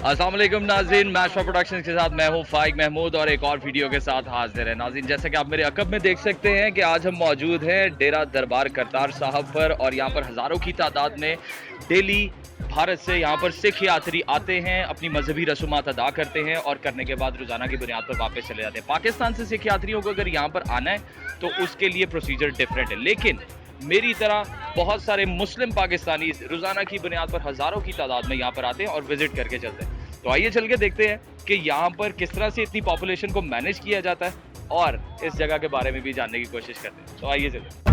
अस्सलाम वालेकुम नाज़रीन, मैशा प्रोडक्शंस के साथ मैं हूं फाइक महमूद और एक और वीडियो के साथ हाजिर है। नाज़रीन, जैसा कि आप मेरे अकब में देख सकते हैं कि आज हम मौजूद हैं डेरा दरबार करतार साहब पर, और यहाँ पर हज़ारों की तादाद में डेली भारत से यहाँ पर सिख यात्री आते हैं, अपनी मजहबी रसूमात अदा करते हैं और करने के बाद रोज़ाना की बुनियाद पर वापस चले जाते हैं। पाकिस्तान से सिख यात्रियों को अगर यहाँ पर आना है तो उसके लिए प्रोसीजर डिफरेंट है, लेकिन मेरी तरह बहुत सारे मुस्लिम पाकिस्तानी रोजाना की बुनियाद पर हजारों की तादाद में यहाँ पर आते हैं और विजिट करके चलते हैं। तो आइए चल के देखते हैं कि यहाँ पर किस तरह से इतनी पॉपुलेशन को मैनेज किया जाता है और इस जगह के बारे में भी जानने की कोशिश करते हैं। तो आइए चलते हैं।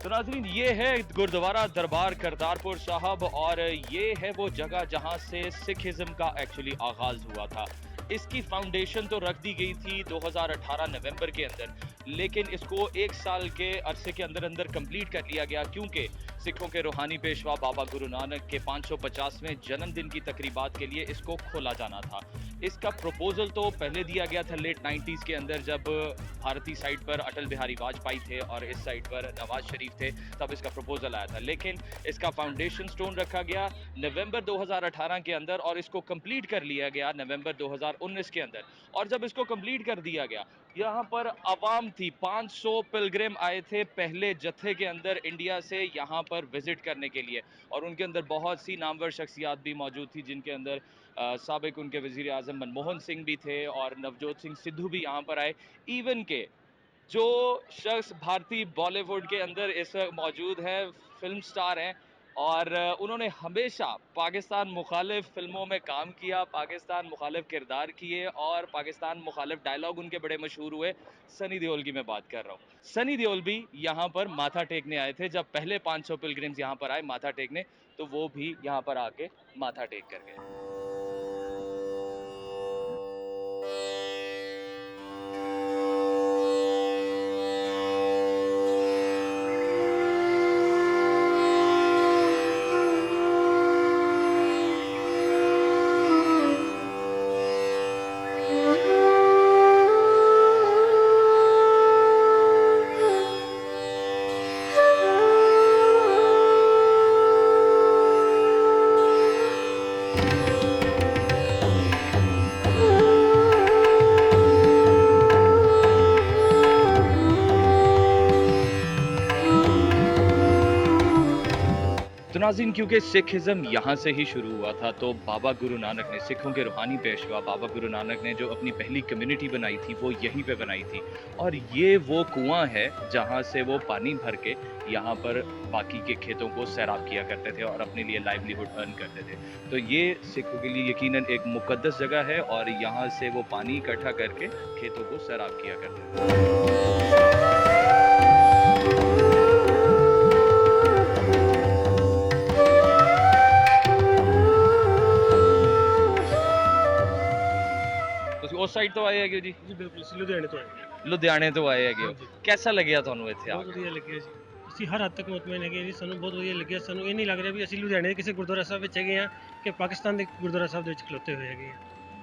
नाज़रीन, ये है गुरुद्वारा दरबार करतारपुर साहब, और ये है वो जगह जहां से सिखिज्म का एक्चुअली आगाज हुआ था। इसकी फाउंडेशन तो रख दी गई थी 2018 नवंबर के अंदर, लेकिन इसको एक साल के अरसे के अंदर अंदर कंप्लीट कर लिया गया, क्योंकि सिखों के रूहानी पेशवा बाबा गुरु नानक के 550वें जन्मदिन की तकरीबात के लिए इसको खोला जाना था। इसका प्रपोजल तो पहले दिया गया था लेट 90s के अंदर, जब भारतीय साइड पर अटल बिहारी वाजपेयी थे और इस साइड पर नवाज शरीफ थे, तब इसका प्रपोजल आया था। लेकिन इसका फाउंडेशन स्टोन रखा गया नवंबर 2018 के अंदर और इसको कंप्लीट कर लिया गया नवंबर 2019 के अंदर। और जब इसको कंप्लीट कर दिया गया, यहाँ पर आवाम थी, 500 पिलग्रिम आए थे पहले जत्थे के अंदर इंडिया से यहाँ पर विजिट करने के लिए, और उनके अंदर बहुत सी नामवर शख्सियात भी मौजूद थी, जिनके अंदर साबिक उनके वजीर आजम मनमोहन सिंह भी थे और नवजोत सिंह सिद्धू भी यहाँ पर आए। इवन के जो शख्स भारतीय बॉलीवुड के अंदर इस वक्त मौजूद है, फिल्म स्टार हैं, और उन्होंने हमेशा पाकिस्तान मुखालिफ फिल्मों में काम किया, पाकिस्तान मुखालिफ किरदार किए और पाकिस्तान मुखालिफ डायलॉग उनके बड़े मशहूर हुए। सनी देओल की मैं बात कर रहा हूँ। सनी देओल भी यहाँ पर माथा टेकने आए थे। जब पहले 500 पिलग्रिम्स यहाँ पर आए माथा टेकने, तो वो भी यहाँ पर आके माथा टेक कर गए। तो नाज़रीन, क्योंकि सिखिज्म यहाँ से ही शुरू हुआ था, तो बाबा गुरु नानक ने, सिखों के रूहानी पेशवा बाबा गुरु नानक ने जो अपनी पहली कम्युनिटी बनाई थी वो यहीं पे बनाई थी। और ये वो कुआं है जहाँ से वो पानी भर के यहाँ पर बाकी के खेतों को सैराब किया करते थे और अपने लिए लाइवलीहुड अर्न करते थे। तो ये सिखों के लिए यकीनन एक मुकद्दस जगह है, और यहाँ से वो पानी इकट्ठा करके खेतों को सैराब किया करते थे। उस साइड तो आए है जी? जी बिल्कुल, ਅਸੀਂ ਲੁਧਿਆਣੇ ਤੋਂ ਆਏ। ਲੁਧਿਆਣੇ ਤੋਂ ਆਏ ਹੈਗੇ ਹੋ। ਹਾਂਜੀ। कैसा ਲੱਗਿਆ ਤੁਹਾਨੂੰ ਇੱਥੇ ਆ ਬਹੁਤ ਕੇ? ਵਧੀਆ ਲੱਗਿਆ ਜੀ। ਅਸੀਂ ਹਰ ਹੱਦ ਤੱਕ ਮੁਤਮਿਨ ਹੈਗੇ ਜੀ, ਸਾਨੂੰ ਬਹੁਤ ਵਧੀਆ ਲੱਗਿਆ। ਸਾਨੂੰ ਇਹ ਨਹੀਂ ਲੱਗ ਰਿਹਾ ਵੀ ਅਸੀਂ ਲੁਧਿਆਣੇ ਦੇ ਕਿਸੇ ਗੁਰਦੁਆਰਾ ਸਾਹਿਬ ਵਿੱਚ ਹੈਗੇ ਆ ਕਿ ਪਾਕਿਸਤਾਨ ਦੇ ਗੁਰਦੁਆਰਾ ਸਾਹਿਬ ਦੇ ਵਿੱਚ ਖਲੋਤੇ ਹੋਏ ਹੈਗੇ ਆ।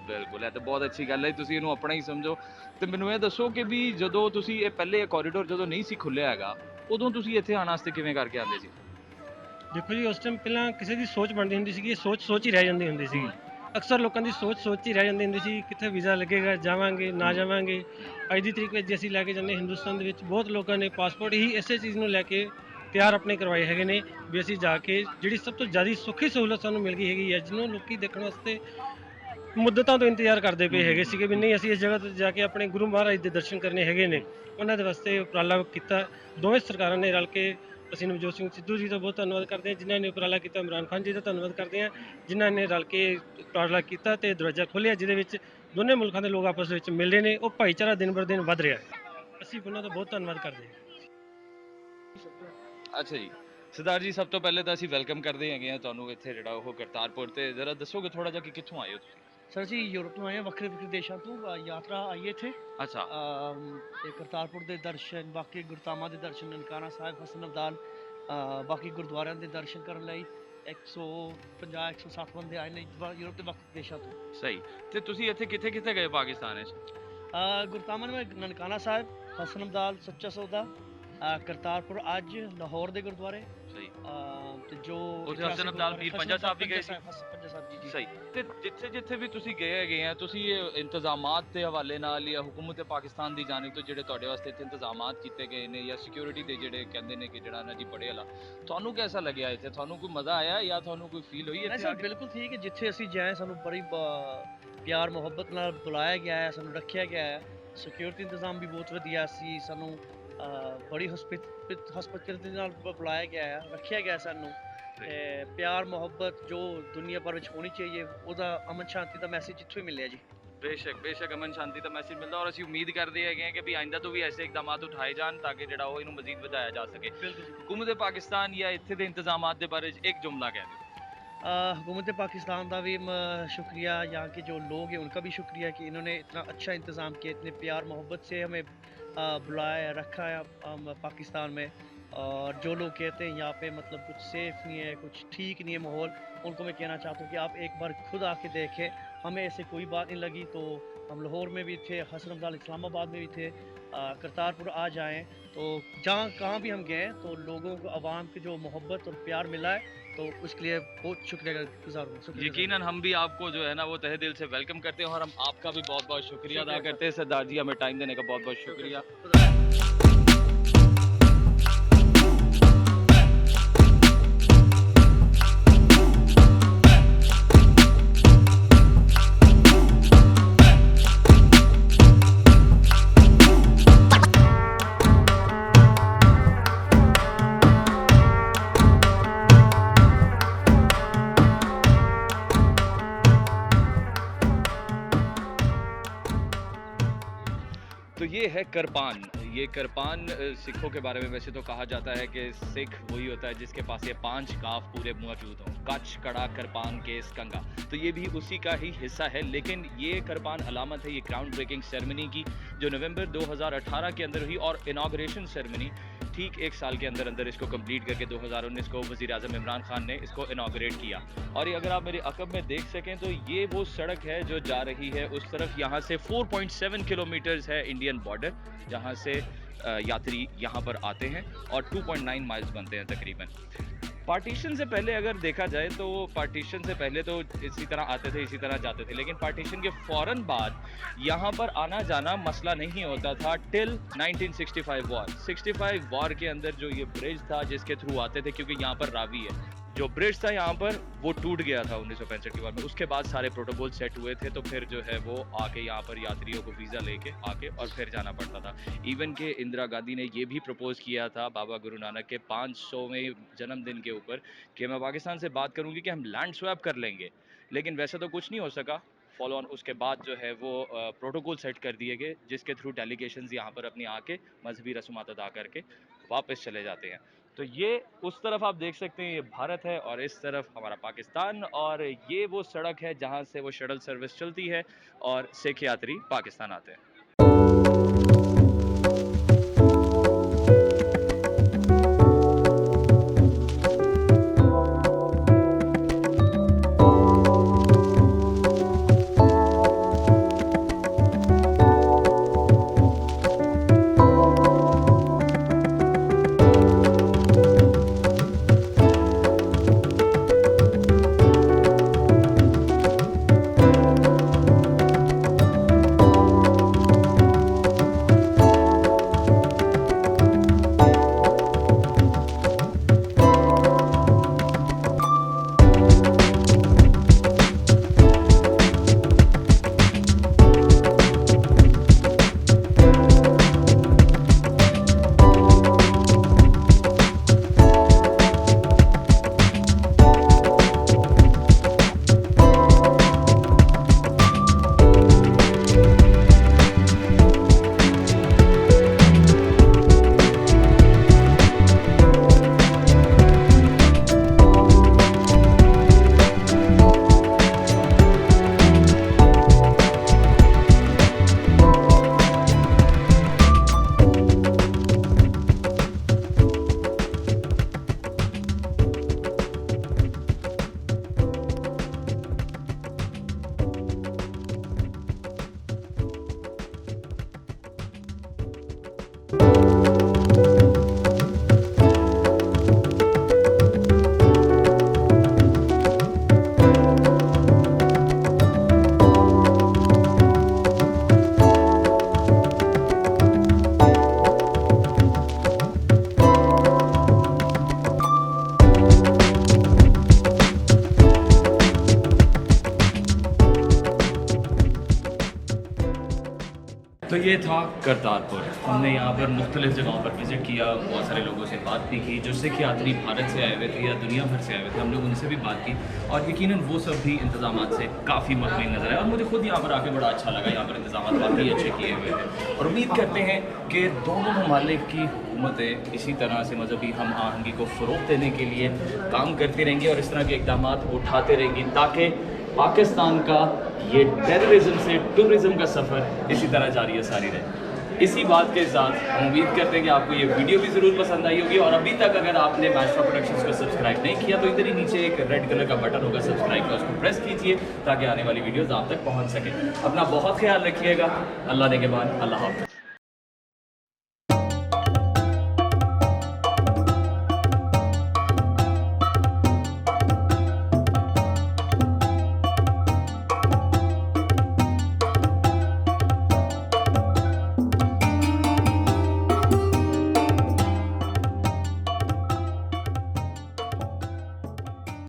ਬਿਲਕੁਲ, ਇਹ ਤਾਂ ਬਹੁਤ ਅੱਛੀ ਗੱਲ ਹੈ, ਤੁਸੀਂ ਇਹਨੂੰ ਆਪਣਾ ਹੀ ਸਮਝੋ। ਤੇ ਮੈਨੂੰ ਇਹ ਦੱਸੋ ਕਿ ਵੀ ਜਦੋਂ ਤੁਸੀਂ ਇਹ ਪਹਿਲੇ ਕੋਰੀਡੋਰ ਜਦੋਂ ਨਹੀਂ ਸੀ ਖੁੱਲਿਆ ਹੈਗਾ, ਉਦੋਂ ਤੁਸੀਂ ਇੱਥੇ ਆਉਣ ਵਾਸਤੇ ਕਿਵੇਂ ਕਰਕੇ ਆਉਂਦੇ ਸੀ? ਦੇਖੋ ਜੀ, ਉਸ ਟਾਈਮ ਪਹਿਲਾਂ ਕਿਸੇ ਦੀ ਸੋਚ ਬਣਦੀ ਹੁੰਦੀ ਸੀਗੀ, ਸੋਚ ਹੀ ਰਹਿ ਜਾਂਦੀ ਹੁੰਦੀ ਸੀਗੀ। ਅਕਸਰ ਲੋਕਾਂ ਦੀ ਸੋਚ ਹੀ ਰਹਿ ਜਾਂਦੀ ਹੁੰਦੀ ਸੀ, ਕਿੱਥੇ ਵੀਜ਼ਾ ਲੱਗੇਗਾ, ਜਾਵਾਂਗੇ ਨਾ ਜਾਵਾਂਗੇ। ਅੱਜ ਦੀ ਤਰੀਕ ਵਿੱਚ ਜੇ ਅਸੀਂ ਲੈ ਕੇ ਜਾਂਦੇ ਹਿੰਦੁਸਤਾਨ ਦੇ ਵਿੱਚ ਬਹੁਤ ਲੋਕਾਂ ਨੇ ਪਾਸਪੋਰਟ ਹੀ ਇਸੇ ਚੀਜ਼ ਨੂੰ ਲੈ ਕੇ ਤਿਆਰ ਆਪਣੇ ਕਰਵਾਏ ਹੈਗੇ ਨੇ ਵੀ ਅਸੀਂ ਜਾ ਕੇ ਜਿਹੜੀ ਸਭ ਤੋਂ ਜ਼ਿਆਦਾ ਸੁੱਖੀ ਸਹੂਲਤ ਸਾਨੂੰ ਮਿਲ ਗਈ ਹੈਗੀ ਹੈ, ਜਿਹਨੂੰ ਲੋਕੀ ਦੇਖਣ ਵਾਸਤੇ ਮੁੱਦਤਾਂ ਤੋਂ ਇੰਤਜ਼ਾਰ ਕਰਦੇ ਪਏ ਹੈਗੇ ਸੀਗੇ ਵੀ ਨਹੀਂ ਅਸੀਂ ਇਸ ਜਗ੍ਹਾ ਤੇ ਜਾ ਕੇ ਆਪਣੇ ਗੁਰੂ ਮਹਾਰਾਜ ਦੇ ਦਰਸ਼ਨ ਕਰਨੇ ਹੈਗੇ ਨੇ। ਉਹਨਾਂ ਦੇ ਵਾਸਤੇ ਉਪਰਾਲਾ ਕੀਤਾ। ਦੋਵੇਂ ਸਰਕਾਰਾਂ ਨੇ ਰਲ ਕੇ। ਅਸੀਂ ਨਵਜੋਤ ਸਿੰਘ ਸਿੱਧੂ ਜੀ ਦਾ ਬਹੁਤ ਧੰਨਵਾਦ ਕਰਦੇ ਹਾਂ ਜਿਨ੍ਹਾਂ ਨੇ ਉਪਰਾਲਾ ਕੀਤਾ, ਇਮਰਾਨ ਖਾਨ ਜੀ ਦਾ ਧੰਨਵਾਦ ਕਰਦੇ ਹਾਂ ਜਿਨ੍ਹਾਂ ਨੇ ਰਲ ਕੇ ਉਪਰਾਲਾ ਕੀਤਾ ਤੇ ਦਰਵਾਜ਼ਾ ਖੋਲ੍ਹਿਆ, ਜਿਹਦੇ ਵਿੱਚ ਦੋਨੇ ਮੁਲਕਾਂ ਦੇ ਲੋਕ ਆਪਸ ਵਿੱਚ ਮਿਲ ਰਹੇ ਨੇ। ਉਹ ਭਾਈਚਾਰਾ ਦਿਨ ਬਰ ਦਿਨ ਵੱਧ ਰਿਹਾ ਹੈ। ਅਸੀਂ ਉਹਨਾਂ ਦਾ ਬਹੁਤ ਧੰਨਵਾਦ ਕਰਦੇ ਹਾਂ। ਅੱਛਾ ਜੀ, ਸਰਦਾਰ ਜੀ ਸਭ ਤੋਂ ਪਹਿਲੇ ਤਾਂ ਅਸੀਂ ਵੈਲਕਮ ਕਰਦੇ ਹੈਗੇ ਆ ਤੁਹਾਨੂੰ ਇੱਥੇ ਜਿਹੜਾ ਉਹ ਕਰਤਾਰਪੁਰ ਤੇ। ਜ਼ਰਾ ਦੱਸੋਗੇ ਥੋੜਾ ਜਿਹਾ ਕਿ ਕਿੱਥੋਂ ਆਏ ਹੋ ਤੁਸੀਂ? ਸਰ ਜੀ ਯੂਰਪ ਤੋਂ ਆਏ ਹਾਂ, ਵੱਖਰੇ ਵੱਖਰੇ ਦੇਸ਼ਾਂ ਤੋਂ ਯਾਤਰਾ ਆਈ ਇੱਥੇ। ਅੱਛਾ। ਤੇ ਕਰਤਾਰਪੁਰ ਦੇ ਦਰਸ਼ਨ, ਬਾਕੀ ਗੁਰਧਾਮਾਂ ਦੇ ਦਰਸ਼ਨ, ਨਨਕਾਣਾ ਸਾਹਿਬ, ਹਸਨ ਅਬਦਾਲ, ਬਾਕੀ ਗੁਰਦੁਆਰਿਆਂ ਦੇ ਦਰਸ਼ਨ ਕਰਨ ਲਈ 150 160 ਬੰਦੇ ਆਏ ਨੇ ਯੂਰਪ ਦੇ ਵੱਖ ਦੇਸ਼ਾਂ ਤੋਂ। ਸਹੀ। ਤੇ ਤੁਸੀਂ ਇੱਥੇ ਕਿੱਥੇ ਕਿੱਥੇ ਗਏ ਪਾਕਿਸਤਾਨ ਵਿੱਚ? ਗੁਰਧਾਮਾਂ में ननकाना साहिब, हसन अब्दाल, सच्चा सौदा, करतारपुर, आज लाहौर ਦੇ ਗੁਰਦੁਆਰੇ। ਸਹੀ। ਤੇ ਜੋ ਉੱਥੇ ਹਸਨ ਅਬਦਾਲ ਪੀਰ ਪੰਜਾ ਸਾਹਿਬ ਵੀ ਗਏ ਸੀ। ਪੰਜਾ ਸਾਹਿਬ ਜੀ। ਸਹੀ। ਤੇ ਜਿੱਥੇ ਜਿੱਥੇ ਵੀ ਤੁਸੀਂ ਗਏ ਹੈਗੇ ਆ, ਤੁਸੀਂ ਇਹ ਇੰਤਜ਼ਾਮਾਤ ਦੇ ਹਵਾਲੇ ਨਾਲ ਜਾਂ ਹੁਕੂਮਤ ਪਾਕਿਸਤਾਨ ਦੀ ਜਾਨਿਬ ਤੋਂ ਜਿਹੜੇ ਤੁਹਾਡੇ ਵਾਸਤੇ ਇੱਥੇ ਇੰਤਜ਼ਾਮਾਤ ਕੀਤੇ ਗਏ ਨੇ ਜਾਂ ਸਿਕਿਉਰਿਟੀ ਦੇ ਜਿਹੜੇ ਕਹਿੰਦੇ ਨੇ ਕਿ ਜਿਹੜਾ ਨਾ ਜੀ ਬੜੇ ਵਾਲਾ, ਤੁਹਾਨੂੰ ਕਿਹਦਾ ਲੱਗਿਆ ਇੱਥੇ? ਤੁਹਾਨੂੰ ਕੋਈ ਮਜ਼ਾ ਆਇਆ ਜਾਂ ਤੁਹਾਨੂੰ ਕੋਈ ਫੀਲ ਹੋਈ ਇੱਥੇ? ਸਰ ਬਿਲਕੁਲ ਠੀਕ ਹੈ। ਜਿੱਥੇ ਅਸੀਂ ਜਾਏ ਸਾਨੂੰ ਬੜੀ ਪਿਆਰ ਮੁਹੱਬਤ ਨਾਲ ਬੁਲਾਇਆ ਗਿਆ ਹੈ, ਸਾਨੂੰ ਰੱਖਿਆ ਗਿਆ ਹੈ। ਸਿਕਿਉਰਿਟੀ ਇੰਤਜ਼ਾਮ ਵੀ ਬਹੁਤ ਵਧੀਆ ਸੀ। ਸਾਨੂੰ ਬੜੀ ਹਸਪਤਾਲਿਟੀ ਨਾਲ ਬੁਲਾਇਆ ਗਿਆ ਹੈ, ਰੱਖਿਆ ਗਿਆ ਸਾਨੂੰ। ਪਿਆਰ ਮੁਹੱਬਤ ਜੋ ਦੁਨੀਆ ਭਰ ਵਿੱਚ ਹੋਣੀ ਚਾਹੀਏ, ਉਹਦਾ ਅਮਨ ਸ਼ਾਂਤੀ ਦਾ ਮੈਸੇਜ ਇੱਥੋਂ ਹੀ ਮਿਲਿਆ ਜੀ। बेशक बेशक अमन शांति का मैसेज मिलता और ਅਸੀਂ ਉਮੀਦ ਕਰਦੇ ਹੈਗੇ ਕਿ ਵੀ ਆਇੰਦਾ ਤੋਂ ਵੀ ਐਸੇ ਇਕਦਾਮਾਤ ਉਠਾਏ ਜਾਣ ਤਾਂ ਕਿ ਜਿਹੜਾ ਉਹ ਇਹਨੂੰ ਮਜ਼ੀਦ ਵਧਾਇਆ ਜਾ ਸਕੇ। हुकूमत पाकिस्तान या ਇੱਥੇ ਦੇ ਇੰਤਜ਼ਾਮਾਤ ਦੇ ਬਾਰੇ एक जुमला कह दो। हुकूमत पाकिस्तान का भी शुक्रिया, यहाँ के जो लोग हैं उनका भी शुक्रिया कि इन्होंने इतना अच्छा इंतज़ाम किया, इतने प्यार मोहब्बत से हमें बुलाया रखा है पाकिस्तान में। और जो लोग कहते हैं यहाँ पे मतलब कुछ सेफ़ नहीं है, कुछ ठीक नहीं है माहौल, उनको मैं कहना चाहता हूँ कि आप एक बार खुद आके देखें। हमें ऐसे कोई बात नहीं लगी तो हम लाहौर में भी थे, हसन अब्दाल इस्लामाबाद में भी थे, करतारपुर आ जाएँ तो जहाँ कहाँ भी हम गए तो लोगों को आवाम की जो मोहब्बत और प्यार मिला है तो उसके लिए बहुत शुक्रिया गुजार हूँ। यकीनन हम भी आपको जो है ना वो तहे दिल से वेलकम करते हैं और हम आपका भी बहुत बहुत शुक्रिया अदा करते हैं। सरदार जी हमें टाइम देने का बहुत बहुत शुक्रिया। तो ये है करपान। ये करपान सिखों के बारे में वैसे तो कहा जाता है कि सिख वही होता है जिसके पास ये 5 काफ पूरे मौजूद हों, कच, कड़ा, करपान, केस, कंगा। तो ये भी उसी का ही हिस्सा है। लेकिन ये करपान अलामत है ये ग्राउंड ब्रेकिंग सेरेमनी की जो नवंबर 2018 के अंदर हुई और इनाग्रेशन सेरेमनी ठीक 1 साल के अंदर अंदर इसको कंप्लीट करके 2019 को वज़ीर आज़म इमरान खान ने इसको इनाग्रेट किया। और ये अगर आप मेरे अकब में देख सकें तो ये वो सड़क है जो जा रही है उस तरफ। यहाँ से 4.7 किलोमीटर्स है इंडियन बॉर्डर जहाँ से यात्री यहाँ पर आते हैं और 2.9 माइल्स बनते हैं तकरीबन। पार्टीशन से पहले अगर देखा जाए तो पार्टीशन से पहले तो इसी तरह आते थे, इसी तरह जाते थे, लेकिन पार्टीशन के फ़ौरन बाद यहाँ पर आना जाना मसला नहीं होता था टिल 1965 वॉर। 65 वॉर के अंदर जो ये ब्रिज था जिसके थ्रू आते थे, क्योंकि यहाँ पर रावी है, जो ब्रिज था यहाँ पर वो टूट गया था 1965 की वॉर में। उसके बाद सारे प्रोटोकॉल सेट हुए थे तो फिर जो है वो आके यहाँ पर यात्रियों को वीज़ा लेके आके और फिर जाना पड़ता था। इवन के इंदिरा गांधी ने ये भी प्रपोज़ किया था बाबा गुरु नानक के 500वें जन्मदिन के ऊपर कि मैं पाकिस्तान से बात करूँगी कि हम लैंड स्वैप कर लेंगे, लेकिन वैसे तो कुछ नहीं हो सका फॉलो ऑन। उसके बाद जो है वो प्रोटोकॉल सेट कर दिए गए जिसके थ्रू डेलीगेशंस यहाँ पर अपनी आके मजहबी रसूमात अदा करके वापस चले जाते हैं। तो ये उस तरफ आप देख सकते हैं ये भारत है और इस तरफ हमारा पाकिस्तान, और ये वो सड़क है जहाँ से वो शटल सर्विस चलती है और सिख यात्री पाकिस्तान आते हैं। तो ये था करतारपुर। हमने यहाँ पर मुख्तलिफ जगहों पर विज़िट किया, बहुत सारे लोगों से बात भी की जो सिख यात्री भारत से आए हुए थे या दुनिया भर से आए हुए थे। हम लोग उनसे भी बात की और यकीनन वो सब भी इंतजाम से काफ़ी मुतमईन नज़र आए और मुझे खुद यहाँ पर आके बड़ा अच्छा लगा। यहाँ पर इंतजाम काफ़ी अच्छे किए हुए हैं और उम्मीद करते हैं कि दोनों ममालिक की हुकूमतें इसी तरह से मजहबी हम आहंगी को फ़रोग़ देने के लिए काम करती रहेंगी और इस तरह के इक़दाम उठाते रहेंगी ताकि पाकिस्तान का ये टेररिज्म से टूरिज़म का सफ़र इसी तरह जारी सारी रहे। इसी बात के साथ हम उम्मीद करते हैं कि आपको ये वीडियो भी ज़रूर पसंद आई होगी और अभी तक अगर आपने मास्टर प्रोडक्शंस को सब्सक्राइब नहीं किया तो इधर ही नीचे एक रेड कलर का बटन होगा सब्सक्राइब का, उसको प्रेस कीजिए ताकि आने वाली वीडियोज़ आप तक पहुँच सके। अपना बहुत ख्याल रखिएगा। अल्लाह ने के बाद अल्लाह हाफ़िज़।